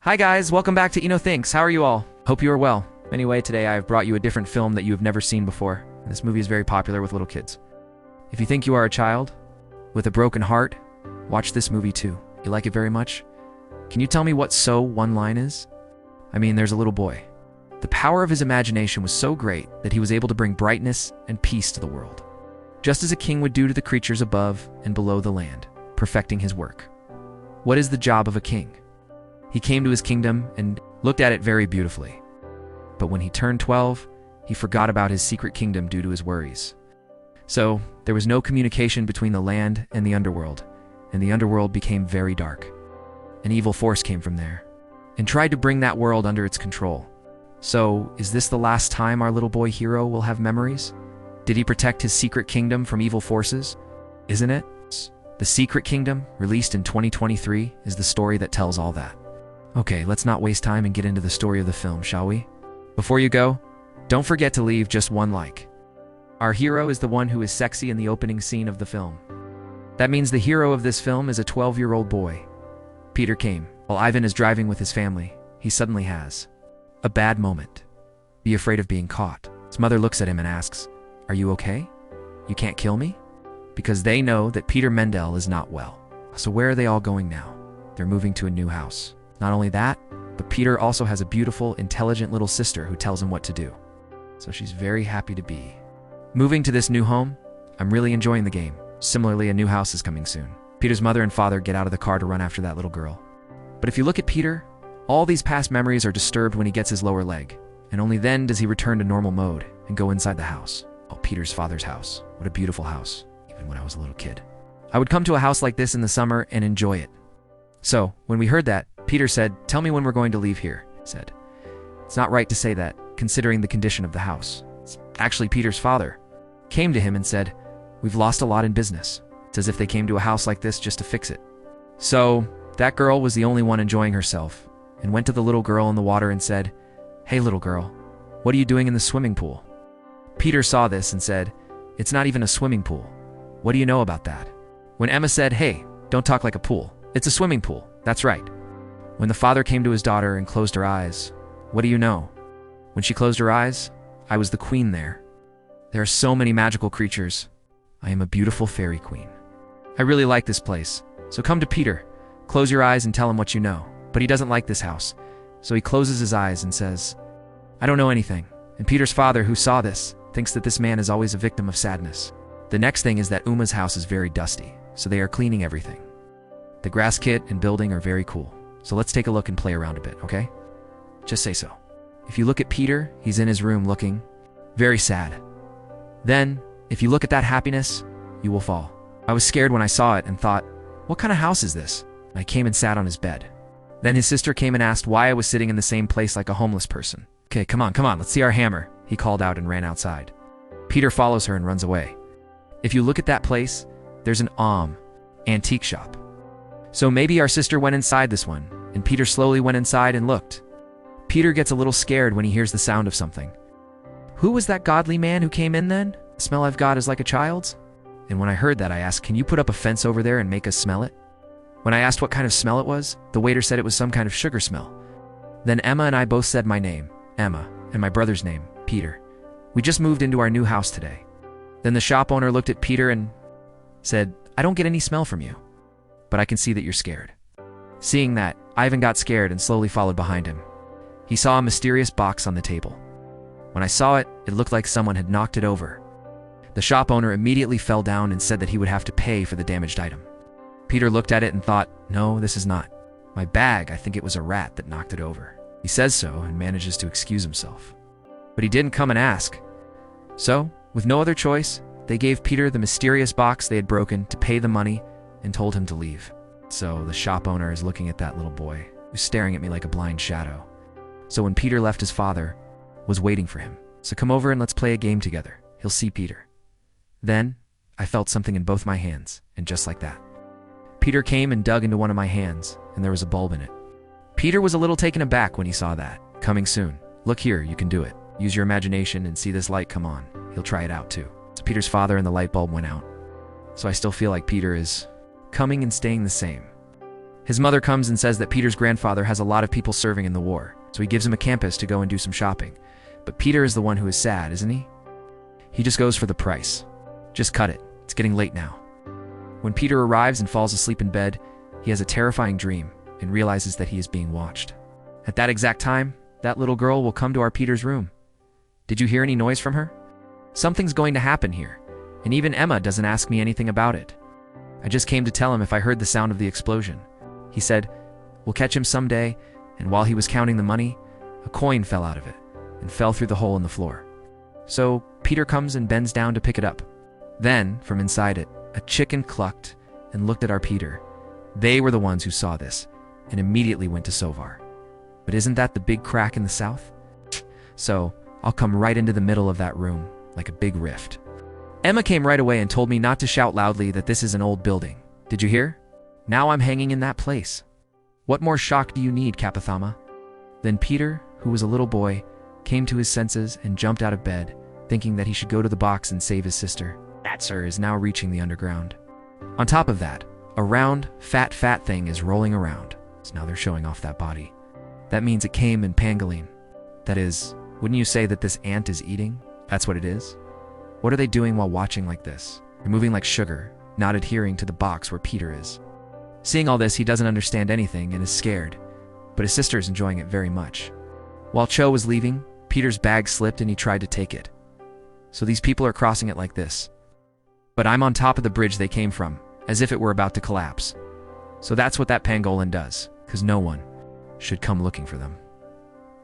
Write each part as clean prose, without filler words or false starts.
Hi guys, welcome back to Inno Thinks. How are you all? Hope you are well. Anyway, today I have brought you a different film that you have never seen before. This movie is very popular with little kids. If you think you are a child with a broken heart, watch this movie too. You like it very much? Can you tell me what "so" one line is? I mean, there's a little boy. The power of his imagination was so great that he was able to bring brightness and peace to the world, just as a king would do to the creatures above and below the land, perfecting his work. What is the job of a king? He came to his kingdom and looked at it very beautifully. But when he turned 12, he forgot about his secret kingdom due to his worries. So there was no communication between the land and the underworld, and the underworld became very dark. An evil force came from there and tried to bring that world under its control. So, is this the last time our little boy hero will have memories? Did he protect his secret kingdom from evil forces? Isn't it? The Secret Kingdom, released in 2023, is the story that tells all that. Okay, let's not waste time and get into the story of the film, shall we? Before you go, don't forget to leave just one like. Our hero is the one who is sexy in the opening scene of the film. That means the hero of this film is a 12-year-old boy. Peter came. While Ivan is driving with his family, he suddenly has a bad moment. Be afraid of being caught. His mother looks at him and asks, "Are you okay? You can't kill me?" Because they know that Peter Mendel is not well. So where are they all going now? They're moving to a new house. Not only that, but Peter also has a beautiful, intelligent little sister who tells him what to do. So she's very happy to be moving to this new home. I'm really enjoying the game. Similarly, a new house is coming soon. Peter's mother and father get out of the car to run after that little girl. But if you look at Peter, all these past memories are disturbed when he gets his lower leg, and only then does he return to normal mode and go inside the house. Oh, Peter's father's house. What a beautiful house, even when I was a little kid. I would come to a house like this in the summer and enjoy it. So, when we heard that, Peter said, "Tell me when we're going to leave here," he said. It's not right to say that, considering the condition of the house. Actually, Peter's father came to him and said, "We've lost a lot in business." It's as if they came to a house like this just to fix it. So, that girl was the only one enjoying herself, and went to the little girl in the water and said, "Hey little girl, what are you doing in the swimming pool?" Peter saw this and said, "It's not even a swimming pool. What do you know about that?" When Emma said, "Hey, don't talk like a pool. It's a swimming pool. That's right." When the father came to his daughter and closed her eyes, "What do you know?" When she closed her eyes, "I was the queen there. There are so many magical creatures. I am a beautiful fairy queen. I really like this place. So come to Peter, close your eyes and tell him what you know." But he doesn't like this house, so he closes his eyes and says, "I don't know anything." And Peter's father, who saw this, thinks that this man is always a victim of sadness. The next thing is that Uma's house is very dusty, so they are cleaning everything. The grass kit and building are very cool. So let's take a look and play around a bit, okay? Just say so. If you look at Peter, he's in his room looking very sad. Then, if you look at that happiness, you will fall. I was scared when I saw it and thought, what kind of house is this? And I came and sat on his bed. Then his sister came and asked why I was sitting in the same place like a homeless person. "Okay, come on, let's see our hammer," he called out and ran outside. Peter follows her and runs away. If you look at that place, there's an antique shop. So maybe our sister went inside this one, and Peter slowly went inside and looked. Peter gets a little scared when he hears the sound of something. Who was that godly man who came in then? The smell I've got is like a child's? And when I heard that, I asked, "Can you put up a fence over there and make us smell it?" When I asked what kind of smell it was, the waiter said it was some kind of sugar smell. Then Emma and I both said my name, Emma, and my brother's name, Peter. We just moved into our new house today. Then the shop owner looked at Peter and said, "I don't get any smell from you, but I can see that you're scared." Seeing that, Ivan got scared and slowly followed behind him. He saw a mysterious box on the table. When I saw it, it looked like someone had knocked it over. The shop owner immediately fell down and said that he would have to pay for the damaged item. Peter looked at it and thought, "No, this is not my bag. I think it was a rat that knocked it over." He says so and manages to excuse himself. But he didn't come and ask. So, with no other choice, they gave Peter the mysterious box they had broken to pay the money and told him to leave. So the shop owner is looking at that little boy, who's staring at me like a blind shadow. So when Peter left, his father was waiting for him. "So come over and let's play a game together. He'll see Peter." Then, I felt something in both my hands, and just like that, Peter came and dug into one of my hands, and there was a bulb in it. Peter was a little taken aback when he saw that. "Coming soon. Look here, you can do it. Use your imagination and see this light come on." He'll try it out too. So Peter's father and the light bulb went out. So I still feel like Peter is coming and staying the same. His mother comes and says that Peter's grandfather has a lot of people serving in the war, so he gives him a campus to go and do some shopping. But Peter is the one who is sad, isn't he? He just goes for the price. Just cut it. It's getting late now. When Peter arrives and falls asleep in bed, he has a terrifying dream and realizes that he is being watched. At that exact time, that little girl will come to our Peter's room. Did you hear any noise from her? Something's going to happen here, and even Emma doesn't ask me anything about it. I just came to tell him if I heard the sound of the explosion. He said, "We'll catch him someday," and while he was counting the money, a coin fell out of it and fell through the hole in the floor. So Peter comes and bends down to pick it up. Then, from inside it, a chicken clucked and looked at our Peter. They were the ones who saw this and immediately went to Sovar. But isn't that the big crack in the south? So I'll come right into the middle of that room, like a big rift. Emma came right away and told me not to shout loudly that this is an old building. Did you hear? Now I'm hanging in that place. What more shock do you need, Kapathama? Then Peter, who was a little boy, came to his senses and jumped out of bed, thinking that he should go to the box and save his sister. That, sir, is now reaching the underground. On top of that, a round, fat thing is rolling around. So now they're showing off that body. That means it came in pangolin. That is, wouldn't you say that this ant is eating? That's what it is? What are they doing while watching like this? They're moving like sugar, not adhering to the box where Peter is. Seeing all this, he doesn't understand anything and is scared, but his sister is enjoying it very much. While Cho was leaving, Peter's bag slipped and he tried to take it. So these people are crossing it like this. But I'm on top of the bridge they came from, as if it were about to collapse. So that's what that pangolin does, because no one should come looking for them.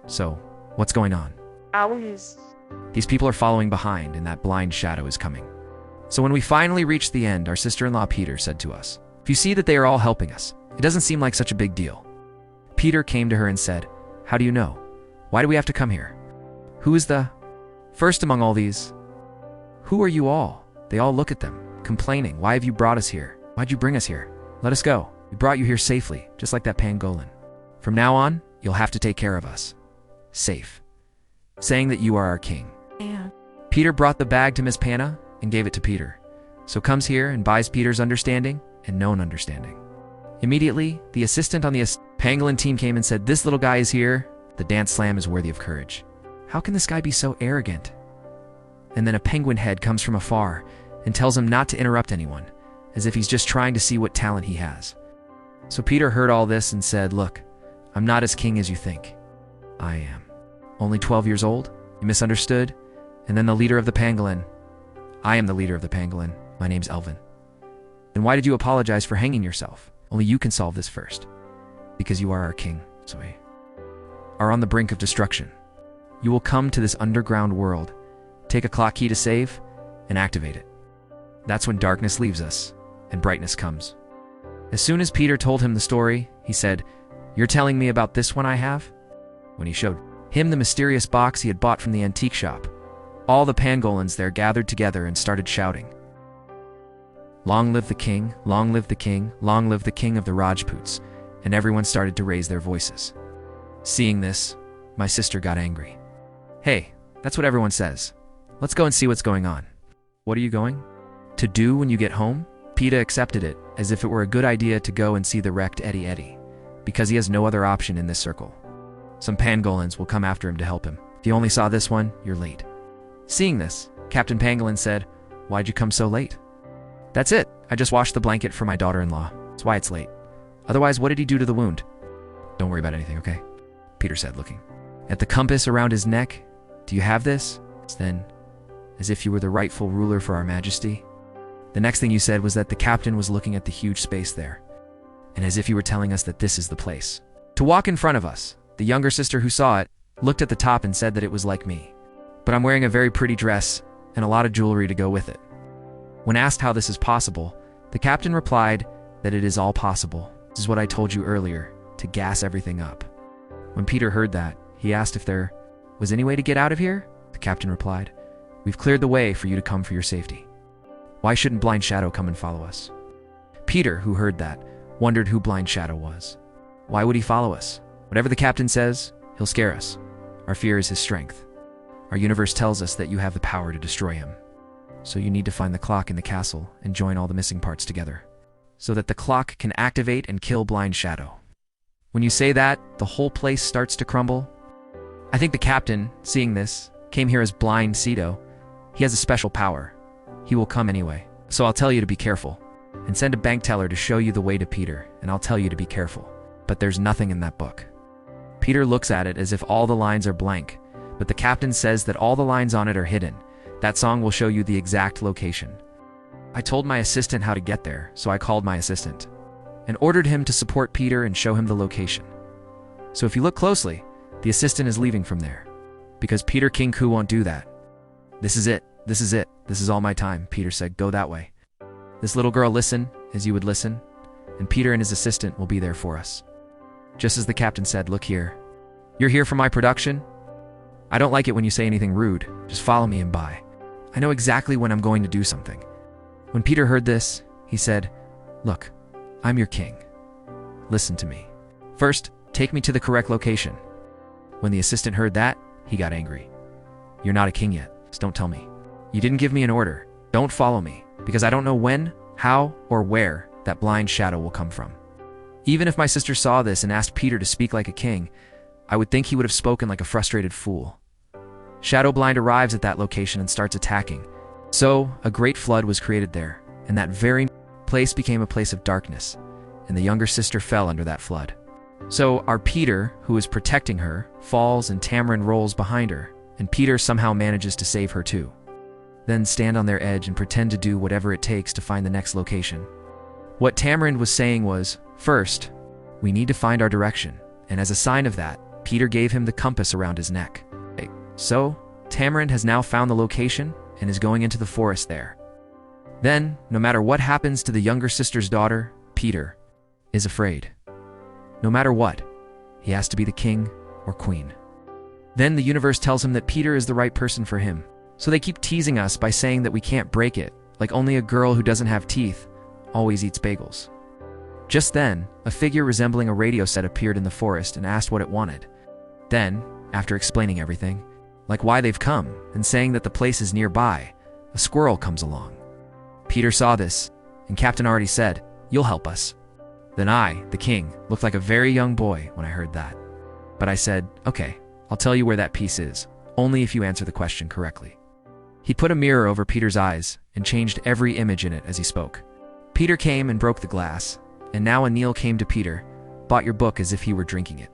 So, what's going on? These people are following behind, and that blind shadow is coming. So when we finally reached the end, our sister-in-law Peter said to us, "If you see that they are all helping us, it doesn't seem like such a big deal." Peter came to her and said, "How do you know? Why do we have to come here? Who is the first among all these? Who are you all?" They all look at them, complaining, "Why have you brought us here? Why'd you bring us here? Let us go. We brought you here safely, just like that pangolin. From now on, you'll have to take care of us. Safe. Saying that you are our king." Yeah. Peter brought the bag to Miss Panna and gave it to Peter. So comes here and buys Peter's understanding and known understanding. Immediately, the assistant on the pangolin team came and said, "This little guy is here. The dance slam is worthy of courage. How can this guy be so arrogant?" And then a penguin head comes from afar and tells him not to interrupt anyone, as if he's just trying to see what talent he has. So Peter heard all this and said, "Look, I'm not as king as you think. I am only 12 years old. You misunderstood." And then the leader of the pangolin, "I am the leader of the pangolin. My name's Elvin." "Then why did you apologize for hanging yourself? Only you can solve this first. Because you are our king, so we are on the brink of destruction. You will come to this underground world, take a clock key to save, and activate it. That's when darkness leaves us, and brightness comes." As soon as Peter told him the story, he said, "You're telling me about this one I have?" When he showed him the mysterious box he had bought from the antique shop, all the pangolins there gathered together and started shouting, "Long live the king, long live the king, long live the king of the Rajputs," and everyone started to raise their voices. Seeing this, my sister got angry. "Hey, that's what everyone says. Let's go and see what's going on." "What are you going to do when you get home?" Peter accepted it, as if it were a good idea to go and see the wrecked Eddie, because he has no other option in this circle. Some pangolins will come after him to help him. If you only saw this one, you're late. Seeing this, Captain Pangolin said, "Why'd you come so late?" "That's it. I just washed the blanket for my daughter-in-law. That's why it's late. Otherwise, what did he do to the wound?" "Don't worry about anything, okay?" Peter said, looking at the compass around his neck. "Do you have this?" Then, as if you were the rightful ruler for our majesty. The next thing you said was that the captain was looking at the huge space there, and as if you were telling us that this is the place to walk in front of us. The younger sister who saw it looked at the top and said that it was like me. But I'm wearing a very pretty dress and a lot of jewelry to go with it. When asked how this is possible, the captain replied that it is all possible. This is what I told you earlier, to gas everything up. When Peter heard that, he asked if there was any way to get out of here. The captain replied, "We've cleared the way for you to come for your safety. Why shouldn't Blind Shadow come and follow us?" Peter, who heard that, wondered who Blind Shadow was. Why would he follow us? Whatever the captain says, he'll scare us. Our fear is his strength. Our universe tells us that you have the power to destroy him. So you need to find the clock in the castle and join all the missing parts together. so that the clock can activate and kill Blind Shadow. When you say that, the whole place starts to crumble. I think the captain, seeing this, came here as Blind Cedo. He has a special power. He will come anyway. So I'll tell you to be careful, and send a bank teller to show you the way to Peter, and I'll tell you to be careful. But there's nothing in that book. Peter looks at it as if all the lines are blank, but the captain says that all the lines on it are hidden. That song will show you the exact location. I told my assistant how to get there, so I called my assistant and ordered him to support Peter and show him the location. So if you look closely, the assistant is leaving from there, because Peter King Koo won't do that. This is it. This is it. This is all my time, Peter said. Go that way. This little girl listen as you would listen, and Peter and his assistant will be there for us. Just as the captain said, look here. You're here for my production? I don't like it when you say anything rude. Just follow me and bye. I know exactly when I'm going to do something. When Peter heard this, he said, look, I'm your king. Listen to me. First, take me to the correct location. When the assistant heard that, he got angry. You're not a king yet, so don't tell me. You didn't give me an order. Don't follow me, because I don't know when, how, or where that Blind Shadow will come from. Even if my sister saw this and asked Peter to speak like a king, I would think he would have spoken like a frustrated fool. Shadow Blind arrives at that location and starts attacking. So, a great flood was created there, and that very place became a place of darkness, and the younger sister fell under that flood. So, our Peter, who is protecting her, falls and Tamarind rolls behind her, and Peter somehow manages to save her too. Then stand on their edge and pretend to do whatever it takes to find the next location. What Tamarind was saying was, first, we need to find our direction, and as a sign of that, Peter gave him the compass around his neck. So, Tamarind has now found the location and is going into the forest there. Then, no matter what happens to the younger sister's daughter, Peter is afraid. No matter what, he has to be the king or queen. Then the universe tells him that Peter is the right person for him. So they keep teasing us by saying that we can't break it, like only a girl who doesn't have teeth always eats bagels. Just then, a figure resembling a radio set appeared in the forest and asked what it wanted. Then, after explaining everything, like why they've come, and saying that the place is nearby, a squirrel comes along. Peter saw this, and Captain already said, "You'll help us." Then I, the king, looked like a very young boy when I heard that. But I said, "Okay, I'll tell you where that piece is, only if you answer the question correctly." He put a mirror over Peter's eyes and changed every image in it as he spoke. Peter came and broke the glass, and now Anil came to Peter, bought your book as if he were drinking it.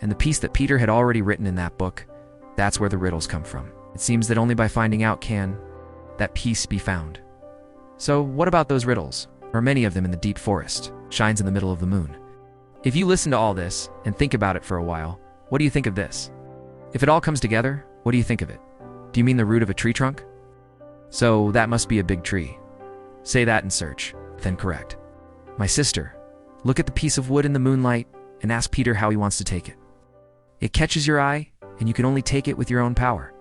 And the piece that Peter had already written in that book, that's where the riddles come from. It seems that only by finding out can that piece be found. So what about those riddles? There are many of them in the deep forest, shines in the middle of the moon. If you listen to all this and think about it for a while, what do you think of this? If it all comes together, what do you think of it? Do you mean the root of a tree trunk? So that must be a big tree. Say that and search, then correct. My sister, look at the piece of wood in the moonlight and ask Peter how he wants to take it. It catches your eye, and you can only take it with your own power.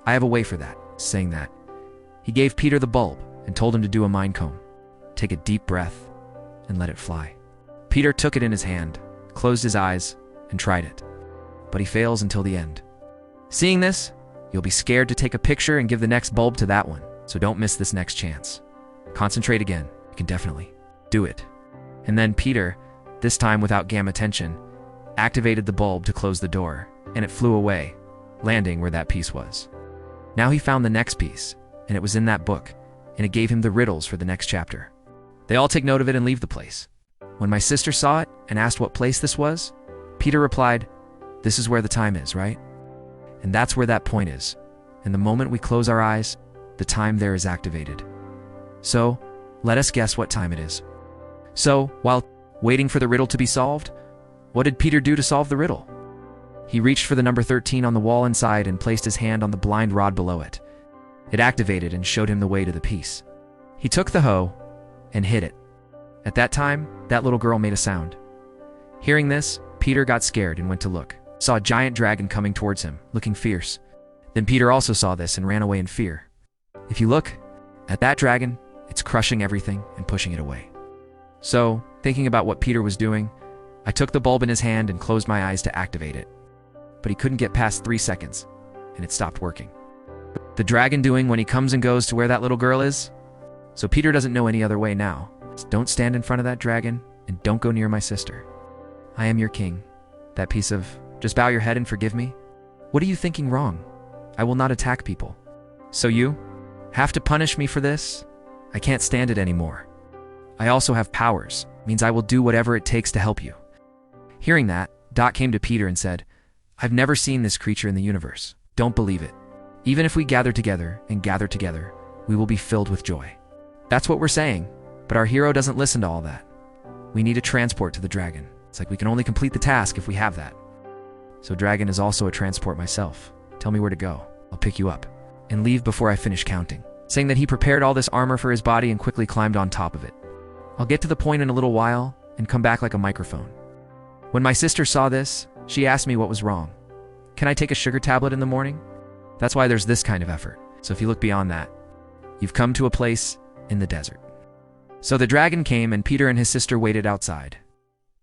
I have a way for that. Saying that, he gave Peter the bulb and told him to do a mind comb. Take a deep breath and let it fly. Peter took it in his hand, closed his eyes, and tried it. But he fails until the end. Seeing this, you'll be scared to take a picture and give the next bulb to that one, so don't miss this next chance. Concentrate again. You can definitely do it. And then Peter, this time without gamma tension, activated the bulb to close the door, and it flew away, landing where that piece was. Now he found the next piece, and it was in that book, and it gave him the riddles for the next chapter. They all take note of it and leave the place. When my sister saw it and asked what place this was, Peter replied, "This is where the time is, right?" And that's where that point is. And the moment we close our eyes, the time there is activated. So, let us guess what time it is. So, while waiting for the riddle to be solved, what did Peter do to solve the riddle? He reached for the number 13 on the wall inside and placed his hand on the blind rod below it. It activated and showed him the way to the piece. He took the hoe and hit it. At that time, that little girl made a sound. Hearing this, Peter got scared and went to look. Saw a giant dragon coming towards him, looking fierce. Then Peter also saw this and ran away in fear. If you look at that dragon, it's crushing everything and pushing it away. So, thinking about what Peter was doing, I took the bulb in his hand and closed my eyes to activate it. But he couldn't get past 3 seconds, and it stopped working. The dragon doing when he comes and goes to where that little girl is? So Peter doesn't know any other way now, Don't stand in front of that dragon, and don't go near my sister. I am your king. That piece of, just bow your head and forgive me? What are you thinking wrong? I will not attack people. So you have to punish me for this? I can't stand it anymore. I also have powers, means I will do whatever it takes to help you. Hearing that, Dot came to Peter and said, I've never seen this creature in the universe. Don't believe it. Even if we gather together, we will be filled with joy. That's what we're saying, but our hero doesn't listen to all that. We need a transport to the dragon. It's like we can only complete the task if we have that. So dragon is also a transport myself. Tell me where to go. I'll pick you up. And leave before I finish counting. Saying that he prepared all this armor for his body and quickly climbed on top of it. I'll get to the point in a little while and come back like a microphone. When my sister saw this, she asked me what was wrong. Can I take a sugar tablet in the morning? That's why there's this kind of effort. So if you look beyond that, you've come to a place in the desert. So the dragon came and Peter and his sister waited outside.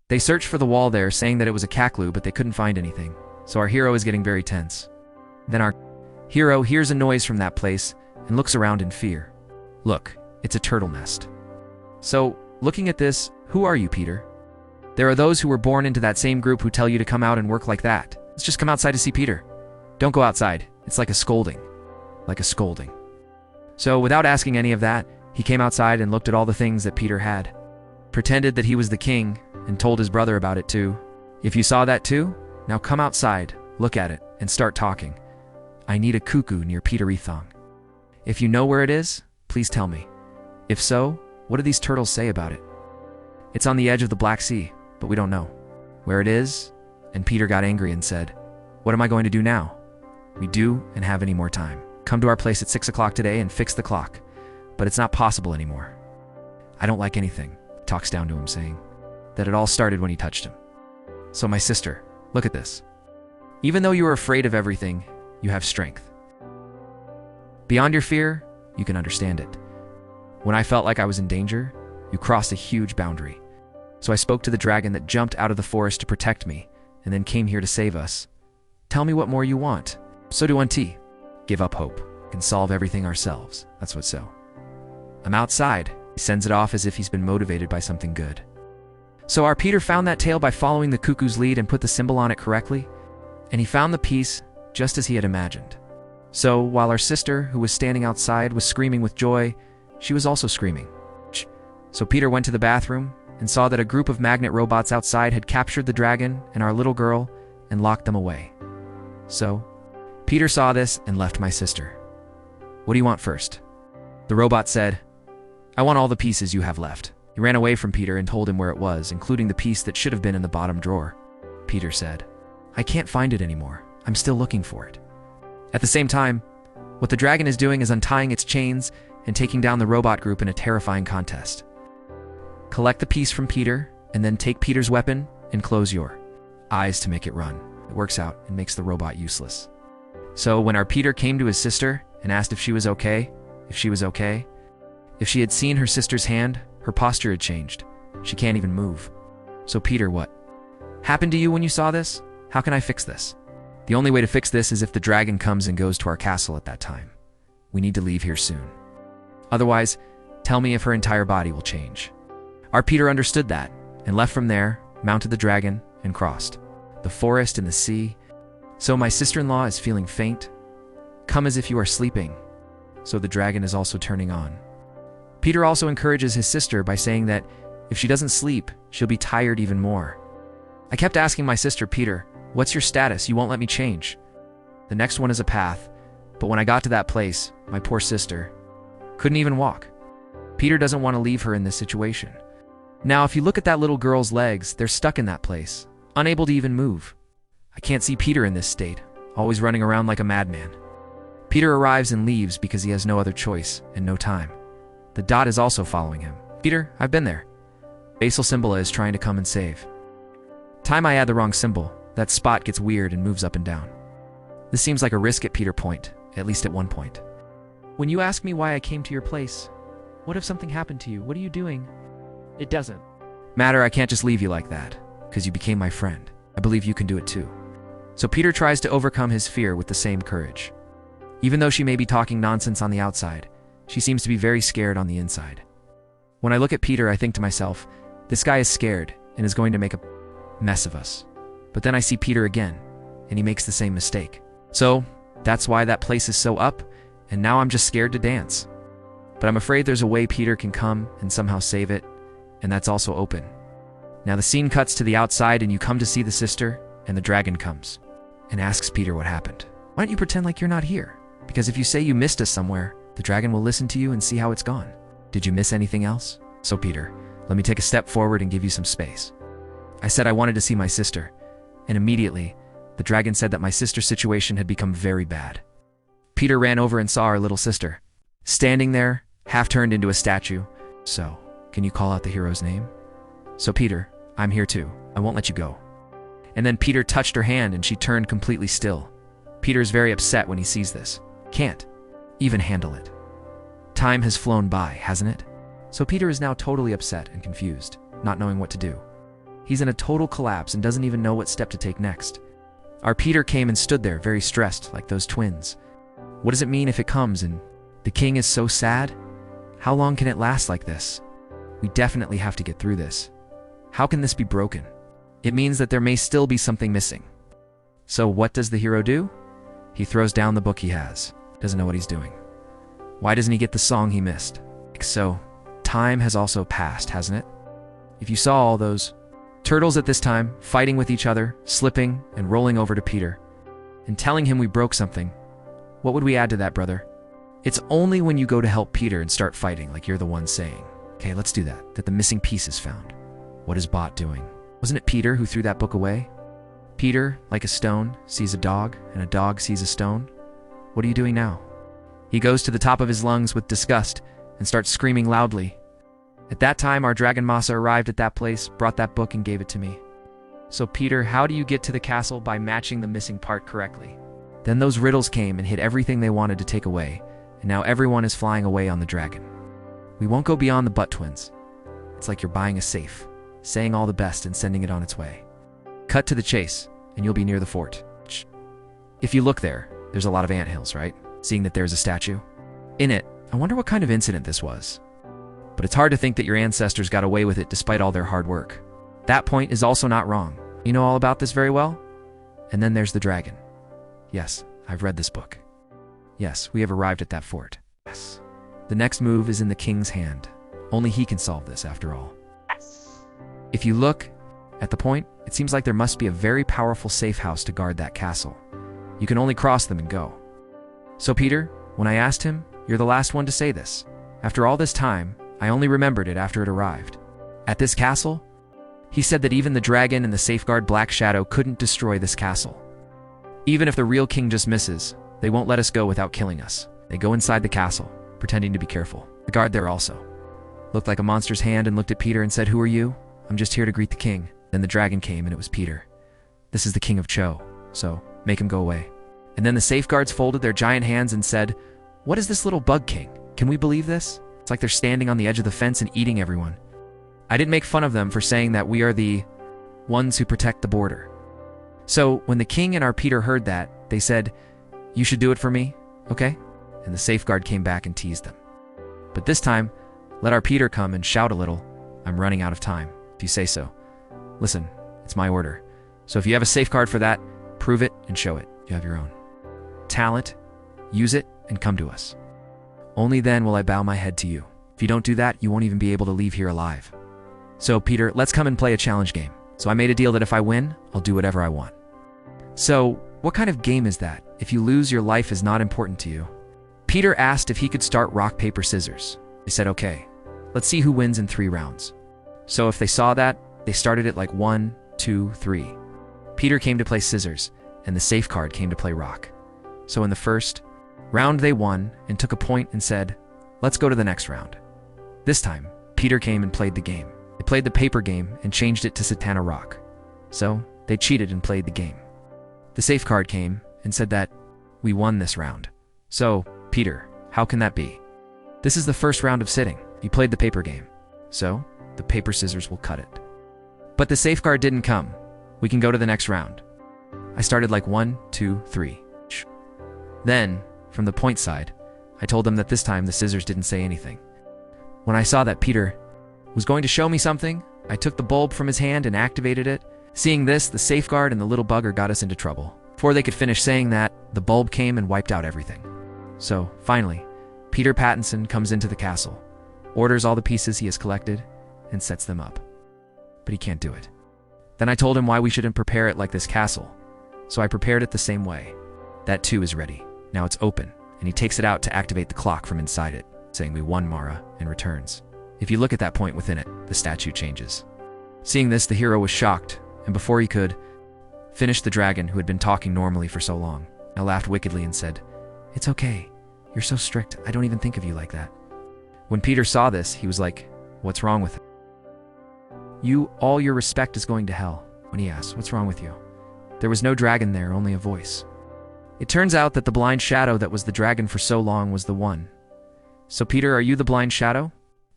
They searched for the wall there, saying that it was a cackloo, but they couldn't find anything. So our hero is getting very tense. Then our hero hears a noise from that place and looks around in fear. Look, it's a turtle nest. So, looking at this, who are you, Peter? There are those who were born into that same group who tell you to come out and work like that. Let's just come outside to see Peter. Don't go outside. It's like a scolding. Like a scolding. So, without asking any of that, he came outside and looked at all the things that Peter had. Pretended that he was the king and told his brother about it too. If you saw that too, now come outside, look at it, and start talking. I need a cuckoo near Peter Ethong. If you know where it is, please tell me. If so, what do these turtles say about it? It's on the edge of the Black Sea, but we don't know where it is. And Peter got angry and said, what am I going to do now? We do and have any more time. Come to our place at 6 o'clock today and fix the clock. But it's not possible anymore. I don't like anything. Talks down to him, saying that it all started when he touched him. So my sister, look at this. Even though you are afraid of everything, you have strength. Beyond your fear, you can understand it. When I felt like I was in danger, you crossed a huge boundary. So I spoke to the dragon that jumped out of the forest to protect me, and then came here to save us. Tell me what more you want. So do T. Give up hope. We can solve everything ourselves. That's what so. I'm outside. He sends it off as if he's been motivated by something good. So our Peter found that tail by following the cuckoo's lead and put the symbol on it correctly, and he found the piece just as he had imagined. So while our sister, who was standing outside, was screaming with joy, she was also screaming. So Peter went to the bathroom and saw that a group of magnet robots outside had captured the dragon and our little girl and locked them away. So Peter saw this and left my sister. What do you want first? The robot said, I want all the pieces you have left. He ran away from Peter and told him where it was, including the piece that should have been in the bottom drawer. Peter said, I can't find it anymore. I'm still looking for it. At the same time, what the dragon is doing is untying its chains and taking down the robot group in a terrifying contest. Collect the piece from Peter, and then take Peter's weapon and close your eyes to make it run. It works out and makes the robot useless. So when our Peter came to his sister and asked if she was okay, if she had seen her sister's hand, her posture had changed. She can't even move. So Peter, what happened to you when you saw this? How can I fix this? The only way to fix this is if the dragon comes and goes to our castle at that time. We need to leave here soon. Otherwise, tell me if her entire body will change. Our Peter understood that and left from there, mounted the dragon, and crossed the forest and the sea. So my sister-in-law is feeling faint. Come as if you are sleeping. So the dragon is also turning on. Peter also encourages his sister by saying that if she doesn't sleep, she'll be tired even more. I kept asking my sister, Peter, what's your status? You won't let me change. The next one is a path, but when I got to that place, my poor sister couldn't even walk. Peter doesn't want to leave her in this situation. Now, if you look at that little girl's legs, they're stuck in that place, unable to even move. I can't see Peter in this state, always running around like a madman. Peter arrives and leaves because he has no other choice and no time. The dot is also following him. Peter, I've been there. Basal symbol is trying to come and save. Time I add the wrong symbol, that spot gets weird and moves up and down. This seems like a risk at Peter point, at least at one point. When you ask me why I came to your place, what if something happened to you? What are you doing? It doesn't matter. I can't just leave you like that, because you became my friend. I believe you can do it too. So Peter tries to overcome his fear with the same courage. Even though she may be talking nonsense on the outside, she seems to be very scared on the inside. When I look at Peter, I think to myself, this guy is scared and is going to make a mess of us. But then I see Peter again, and he makes the same mistake. So that's why that place is so up, and now I'm just scared to dance. But I'm afraid there's a way Peter can come and somehow save it, and that's also open. Now the scene cuts to the outside, and you come to see the sister, and the dragon comes and asks Peter what happened. Why don't you pretend like you're not here? Because if you say you missed us somewhere, the dragon will listen to you and see how it's gone. Did you miss anything else? So Peter, let me take a step forward and give you some space. I said I wanted to see my sister, and immediately, the dragon said that my sister's situation had become very bad. Peter ran over and saw our little sister, standing there, half turned into a statue. So, can you call out the hero's name? So Peter, I'm here too. I won't let you go. And then Peter touched her hand and she turned completely still. Peter's very upset when he sees this. Can't even handle it. Time has flown by, hasn't it? So Peter is now totally upset and confused, not knowing what to do. He's in a total collapse and doesn't even know what step to take next. Our Peter came and stood there very stressed, like those twins. What does it mean if it comes and the king is so sad? How long can it last like this? We definitely have to get through this. How can this be broken? It means that there may still be something missing. So what does the hero do? He throws down the book he has. Doesn't know what he's doing. Why doesn't he get the song he missed? So, time has also passed, hasn't it? If you saw all those turtles at this time, fighting with each other, slipping and rolling over to Peter, and telling him we broke something, what would we add to that, brother? It's only when you go to help Peter and start fighting like you're the one saying, okay, let's do that the missing piece is found. What is Bot doing? Wasn't it Peter who threw that book away? Peter, like a stone, sees a dog, and a dog sees a stone. What are you doing now? He goes to the top of his lungs with disgust and starts screaming loudly. At that time, our dragon Masa arrived at that place, brought that book, and gave it to me. So Peter, how do you get to the castle? By matching the missing part correctly. Then those riddles came and hid everything they wanted to take away, and now everyone is flying away on the dragon. We won't go beyond the Butt Twins. It's like you're buying a safe, saying all the best and sending it on its way. Cut to the chase, and you'll be near the fort. If you look there, there's a lot of anthills, right? Seeing that there's a statue in it, I wonder what kind of incident this was. But it's hard to think that your ancestors got away with it despite all their hard work. That point is also not wrong. You know all about this very well? And then there's the dragon. Yes, I've read this book. Yes, we have arrived at that fort. Yes. The next move is in the king's hand. Only he can solve this after all. Yes. If you look at the point, it seems like there must be a very powerful safe house to guard that castle. You can only cross them and go. So Peter, when I asked him, you're the last one to say this. After all this time, I only remembered it after it arrived. At this castle, he said that even the dragon and the safeguard Black Shadow couldn't destroy this castle. Even if the real king just misses, they won't let us go without killing us. They go inside the castle, pretending to be careful. The guard there also looked like a monster's hand and looked at Peter and said, "Who are you?" "I'm just here to greet the king." Then the dragon came and it was Peter. "This is the king of Cho, so make him go away." And then the safeguards folded their giant hands and said, "What is this little bug king? Can we believe this? It's like they're standing on the edge of the fence and eating everyone." I didn't make fun of them for saying that we are the ones who protect the border. So when the king and our Peter heard that, they said, "You should do it for me, okay?" And the safeguard came back and teased them. But this time, let our Peter come and shout a little. I'm running out of time, if you say so. Listen, it's my order. So if you have a safeguard for that, prove it and show it. You have your own talent, use it, and come to us. Only then will I bow my head to you. If you don't do that, you won't even be able to leave here alive. So Peter, let's come and play a challenge game. So I made a deal that if I win, I'll do whatever I want. So what kind of game is that? If you lose, your life is not important to you. Peter asked if he could start rock, paper, scissors. They said, okay, let's see who wins in 3 rounds. So if they saw that, they started it like 1, 2, 3. Peter came to play scissors, and the safeguard came to play rock. So in the first round, they won and took a point and said, let's go to the next round. This time, Peter came and played the game. They played the paper game and changed it to Satana Rock. So they cheated and played the game. The safeguard came and said that we won this round. So, Peter, how can that be? This is the first round of sitting. You played the paper game. So, the paper scissors will cut it. But the safeguard didn't come. We can go to the next round. I started like 1, 2, 3. Then, from the point side, I told them that this time the scissors didn't say anything. When I saw that Peter was going to show me something, I took the bulb from his hand and activated it. Seeing this, the safeguard and the little bugger got us into trouble. Before they could finish saying that, the bulb came and wiped out everything. So, finally, Peter Pattinson comes into the castle, orders all the pieces he has collected, and sets them up. But he can't do it. Then I told him why we shouldn't prepare it like this castle. So I prepared it the same way. That too is ready. Now it's open, and he takes it out to activate the clock from inside it, saying we won, Mara, and returns. If you look at that point within it, the statue changes. Seeing this, the hero was shocked, and before he could finish, the dragon, who had been talking normally for so long, now laughed wickedly and said, "It's okay. You're so strict, I don't even think of you like that." When Peter saw this, he was like, "What's wrong with you? All your respect is going to hell." When he asked, "What's wrong with you?" there was no dragon there, only a voice. It turns out that the blind shadow that was the dragon for so long was the one. "So Peter, are you the blind shadow?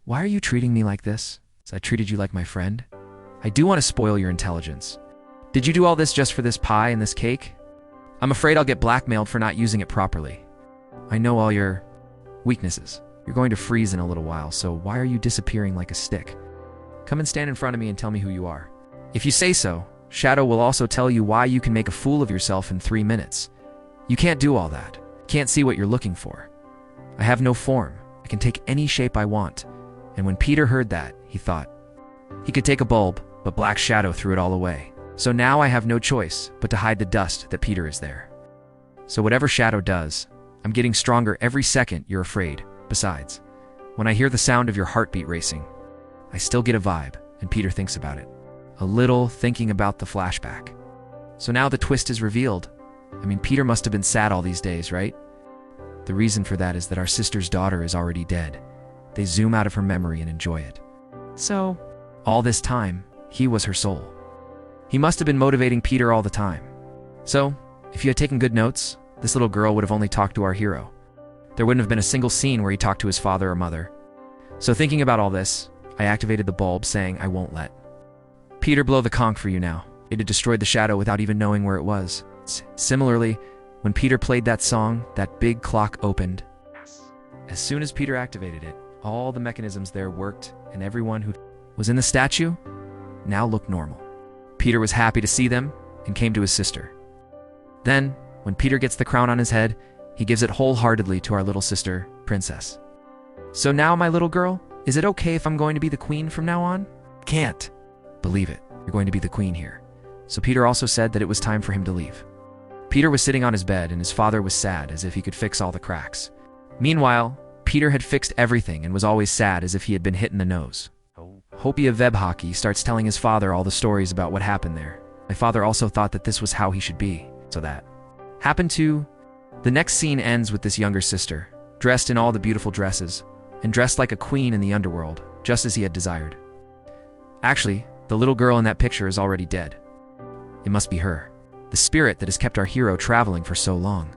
Why are you treating me like this? I treated you like my friend. I do want to spoil your intelligence. Did you do all this just for this pie and this cake? I'm afraid I'll get blackmailed for not using it properly. I know all your weaknesses. You're going to freeze in a little while, so why are you disappearing like a stick? Come and stand in front of me and tell me who you are. If you say so, Shadow will also tell you why you can make a fool of yourself in 3 minutes. You can't do all that. Can't see what you're looking for. I have no form. I can take any shape I want." And when Peter heard that, he thought he could take a bulb, but Black Shadow threw it all away. So now I have no choice but to hide the dust that Peter is there. So whatever Shadow does, I'm getting stronger every second you're afraid. Besides, when I hear the sound of your heartbeat racing, I still get a vibe, and Peter thinks about it. A little, thinking about the flashback. So now the twist is revealed. Peter must have been sad all these days, right? The reason for that is that our sister's daughter is already dead. They zoom out of her memory and enjoy it. So, all this time, he was her soul. He must have been motivating Peter all the time. So, if you had taken good notes, this little girl would have only talked to our hero. There wouldn't have been a single scene where he talked to his father or mother. So thinking about all this, I activated the bulb, saying I won't let Peter blow the conch for you now. It had destroyed the shadow without even knowing where it was. Similarly, when Peter played that song, that big clock opened. As soon as Peter activated it, all the mechanisms there worked, and everyone who was in the statue now looked normal. Peter was happy to see them and came to his sister. Then, when Peter gets the crown on his head, he gives it wholeheartedly to our little sister, Princess. "So now, my little girl, is it okay if I'm going to be the queen from now on?" "Can't." "Believe it, you're going to be the queen here." So Peter also said that it was time for him to leave. Peter was sitting on his bed, and his father was sad, as if he could fix all the cracks. Meanwhile, Peter had fixed everything and was always sad, as if he had been hit in the nose. Hopia Vebhockey starts telling his father all the stories about what happened there. My father also thought that this was how he should be, so that happened to. The next scene ends with this younger sister, dressed in all the beautiful dresses, and dressed like a queen in the underworld, just as he had desired. Actually, the little girl in that picture is already dead. It must be her, the spirit that has kept our hero traveling for so long.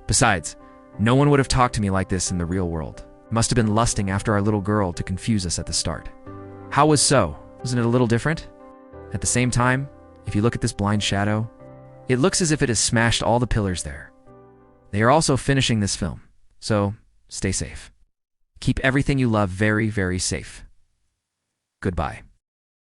Besides, no one would have talked to me like this in the real world. Must have been lusting after our little girl to confuse us at the start. How was so? Wasn't it a little different? At the same time, if you look at this blind shadow, it looks as if it has smashed all the pillars there. They are also finishing this film, so stay safe. Keep everything you love very, very safe. Goodbye.